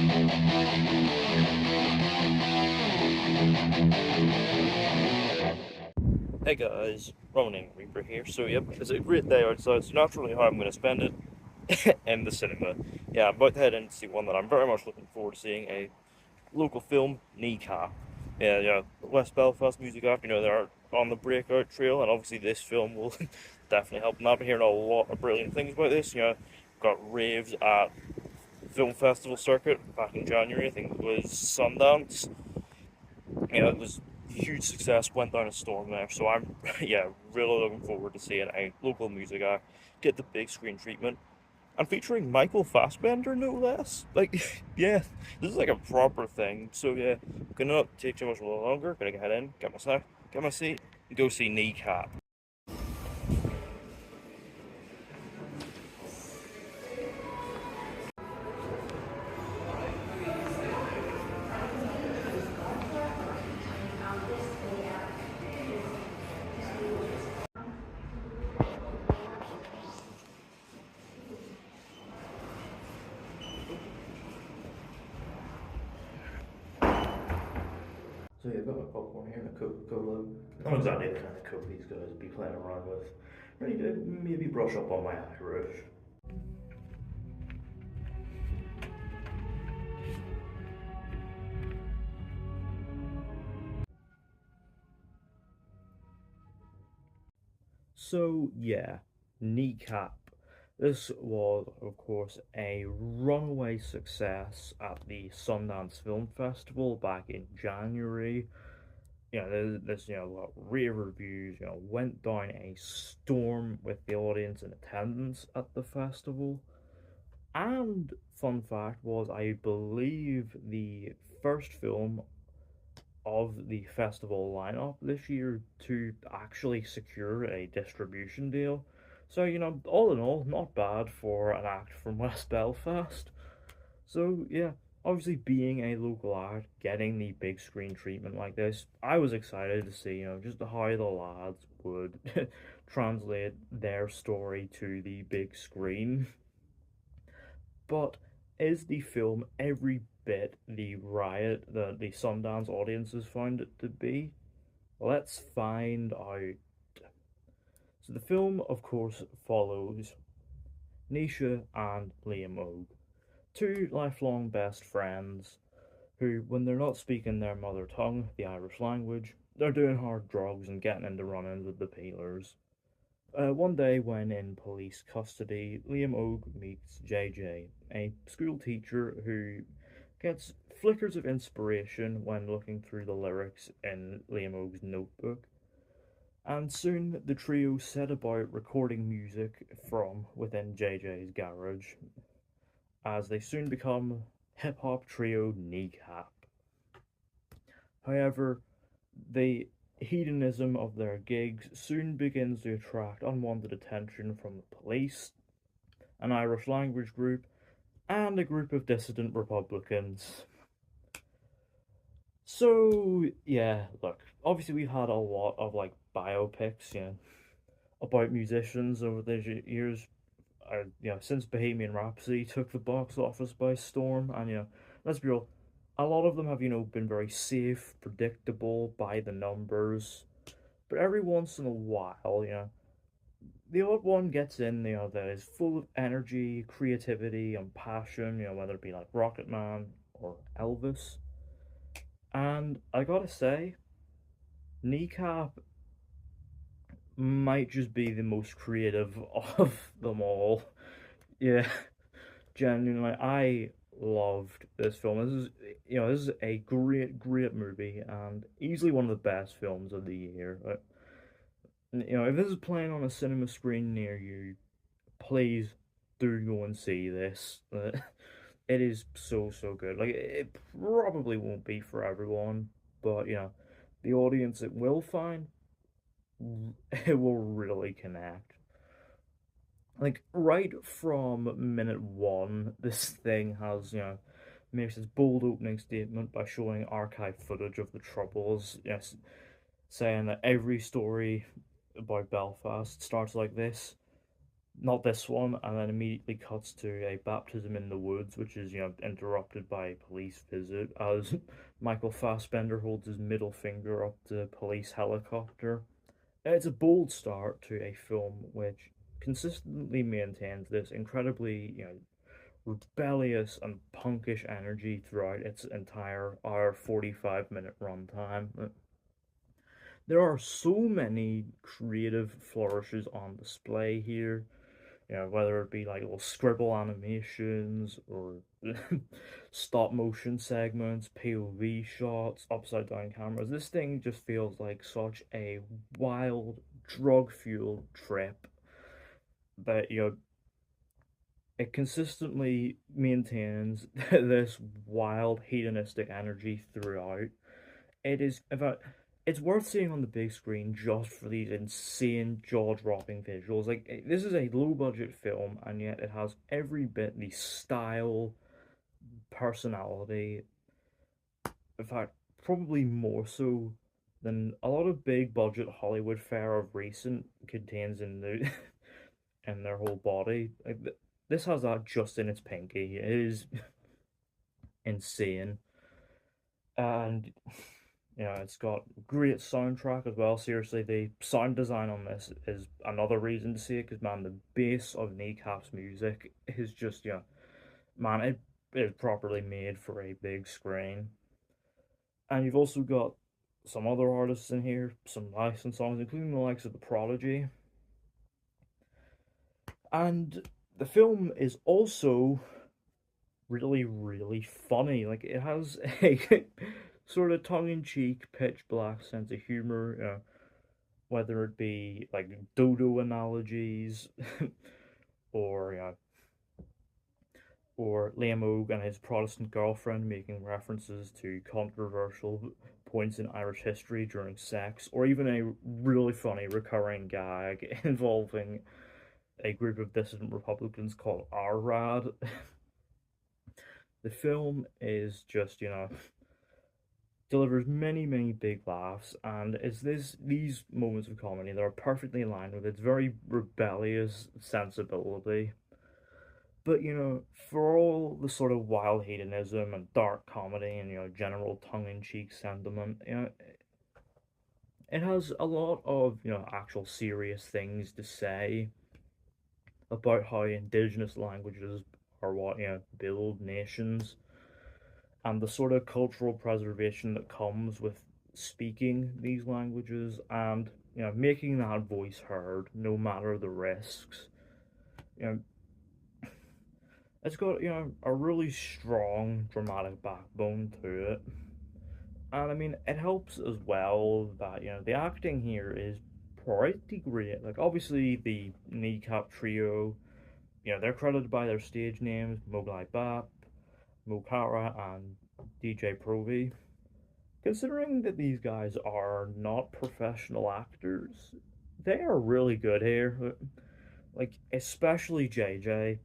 Hey guys, Ronin Reaper here. So yep, it's a great day outside, so naturally how I'm going to spend it in the cinema. Yeah, I'm about to head in to see one that I'm very much looking forward to seeing, a local film, Kneecap. Yeah, West Belfast music act, they're on the breakout trail, and obviously this film will definitely help them. I've been hearing a lot of brilliant things about this, got raves at film festival circuit back in January, I think it was Sundance. It was a huge success, went down a storm there. So I'm, yeah, really looking forward to seeing a local music act get the big screen treatment and featuring Michael Fassbender, no less. Like, yeah, this is like a proper thing. So yeah, gonna not take too much longer. Gonna head in, get my snack, get my seat, and go see Kneecap. So yeah, I've got my popcorn here and a Coca-Cola. Not exactly the kind of Coke these guys would be playing around with. Ready to maybe brush up on my Irish. So yeah, Kneecap. This was, of course, a runaway success at the Sundance Film Festival back in January. Got rave reviews. Went down a storm with the audience in attendance at the festival. And fun fact was, I believe the first film of the festival lineup this year to actually secure a distribution deal. So, all in all, not bad for an act from West Belfast. So, yeah, obviously being a local act, getting the big screen treatment like this, I was excited to see, just how the lads would translate their story to the big screen. But is the film every bit the riot that the Sundance audiences found it to be? Let's find out. So the film, of course, follows Nisha and Liam Og, two lifelong best friends who, when they're not speaking their mother tongue, the Irish language, they're doing hard drugs and getting into run-ins with the peelers. One day, when in police custody, Liam Og meets JJ, a school teacher who gets flickers of inspiration when looking through the lyrics in Liam Og's notebook. And soon the trio set about recording music from within JJ's garage, as they soon become hip hop trio Kneecap. However, the hedonism of their gigs soon begins to attract unwanted attention from the police, an Irish language group, and a group of dissident Republicans. So, yeah, look, obviously we've had a lot of like biopics, about musicians over the years. Since Bohemian Rhapsody took the box office by storm, and let's be real, a lot of them have been very safe, predictable, by the numbers. But every once in a while, the odd one gets in, that is full of energy, creativity, and passion. Whether it be like Rocket Man or Elvis. And I gotta say, Kneecap might just be the most creative of them all. Yeah, genuinely, I loved this film. This is a great movie and easily one of the best films of the year. If this is playing on a cinema screen near you, please do go and see this. It is so good. Like it probably won't be for everyone, but the audience it will find, it will really connect. Like right from minute one, this thing has makes its bold opening statement by showing archive footage of the Troubles. Yes, saying that every story about Belfast starts like this. not this one, and then immediately cuts to a baptism in the woods, which is, interrupted by a police visit as Michael Fassbender holds his middle finger up to a police helicopter. It's a bold start to a film which consistently maintains this incredibly, rebellious and punkish energy throughout its entire hour 45-minute runtime. There are so many creative flourishes on display here, whether it be like little scribble animations or stop motion segments, POV shots, upside down cameras. This thing just feels like such a wild, drug fueled trip that, it consistently maintains this wild, hedonistic energy throughout. It is, in fact, it's worth seeing on the big screen just for these insane, jaw-dropping visuals. Like, this is a low-budget film, and yet it has every bit the style, personality. In fact, probably more so than a lot of big-budget Hollywood fare of recent contains in the in their whole body. Like, this has that just in its pinky. It is insane, and it's got great soundtrack as well. Seriously, the sound design on this is another reason to see it because, man, the bass of Kneecap's music is just, man, it is properly made for a big screen. And you've also got some other artists in here, some licensed songs, including the likes of The Prodigy. And the film is also really, really funny. Like, it has a sort of tongue-in-cheek, pitch-black sense of humor, whether it be like dodo analogies or or Liam Ogue and his Protestant girlfriend making references to controversial points in Irish history during sex, or even a really funny recurring gag involving a group of dissident Republicans called RRAD. The film is just, delivers many, many big laughs, and it's these moments of comedy that are perfectly in line with its very rebellious sensibility. But, for all the sort of wild hedonism and dark comedy and, general tongue-in-cheek sentiment, it has a lot of, actual serious things to say about how indigenous languages are what, build nations and the sort of cultural preservation that comes with speaking these languages and, making that voice heard no matter the risks. You know, it's got, a really strong dramatic backbone to it. And I mean, it helps as well that, the acting here is pretty great. Like, obviously, the Kneecap trio, they're credited by their stage names Moglai Bap, Mokara, and DJ Provi. Considering that these guys are not professional actors, they are really good here. Like, especially JJ,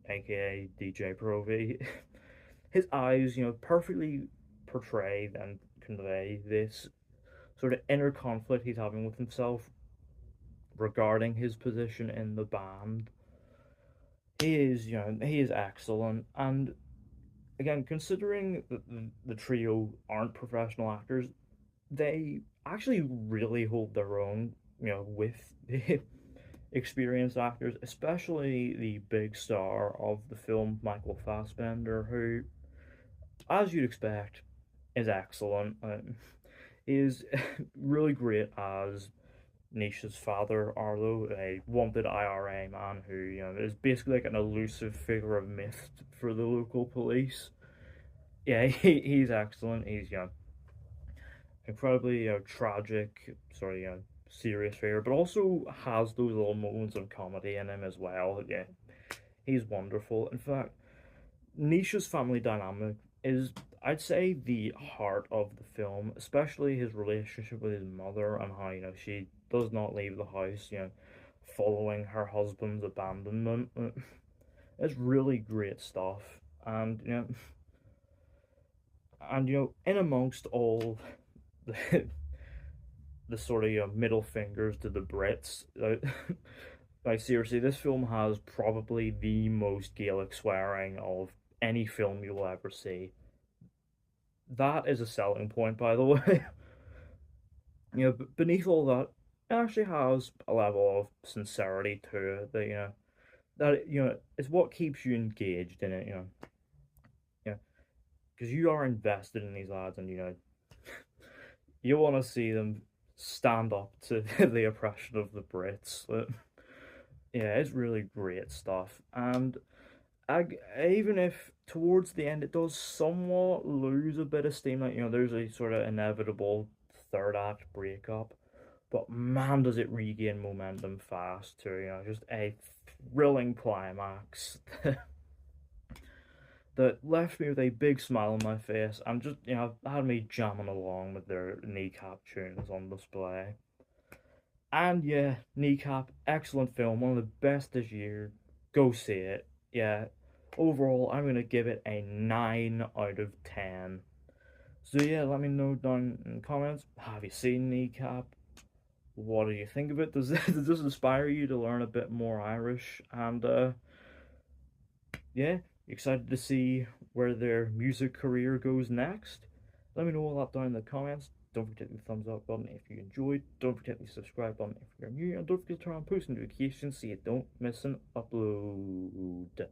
aka DJ Provi. His eyes, perfectly portray and convey this sort of inner conflict he's having with himself regarding his position in the band. He is excellent, and again, considering that the trio aren't professional actors, they actually really hold their own, with the experienced actors, especially the big star of the film, Michael Fassbender, who, as you'd expect, is excellent. Is really great as Nisha's father, Arlo, a wanted IRA man who, is basically like an elusive figure of myth for the local police. Yeah, he's excellent. He's, incredibly, tragic, sort of, serious figure, but also has those little moments of comedy in him as well. Yeah, he's wonderful. In fact, Nisha's family dynamic is, I'd say, the heart of the film, especially his relationship with his mother and how, she does not leave the house, following her husband's abandonment. It's really great stuff. And, in amongst all the, the sort of, middle fingers to the Brits, Like seriously, this film has probably the most Gaelic swearing of any film you'll ever see. That is a selling point, by the way. Beneath all that, it actually has a level of sincerity to it that is what keeps you engaged in it. Because you are invested in these lads, and you want to see them stand up to the oppression of the Brits. But yeah, it's really great stuff, and I, even if towards the end it does somewhat lose a bit of steam, like there's a sort of inevitable third act breakup, but man, does it regain momentum fast too. Just a thrilling climax that left me with a big smile on my face and just had me jamming along with their Kneecap tunes on display. And yeah, Kneecap, excellent film, one of the best this year. Go see it. Yeah, overall, I'm gonna give it a 9 out of 10. So yeah, let me know down in the comments. Have you seen Kneecap? What do you think of it? Does this inspire you to learn a bit more Irish? And yeah, excited to see where their music career goes next. Let me know all that down in the comments. Don't forget the thumbs up button if you enjoyed. Don't forget the subscribe button if you're new. And don't forget to turn on post notifications so you don't miss an upload.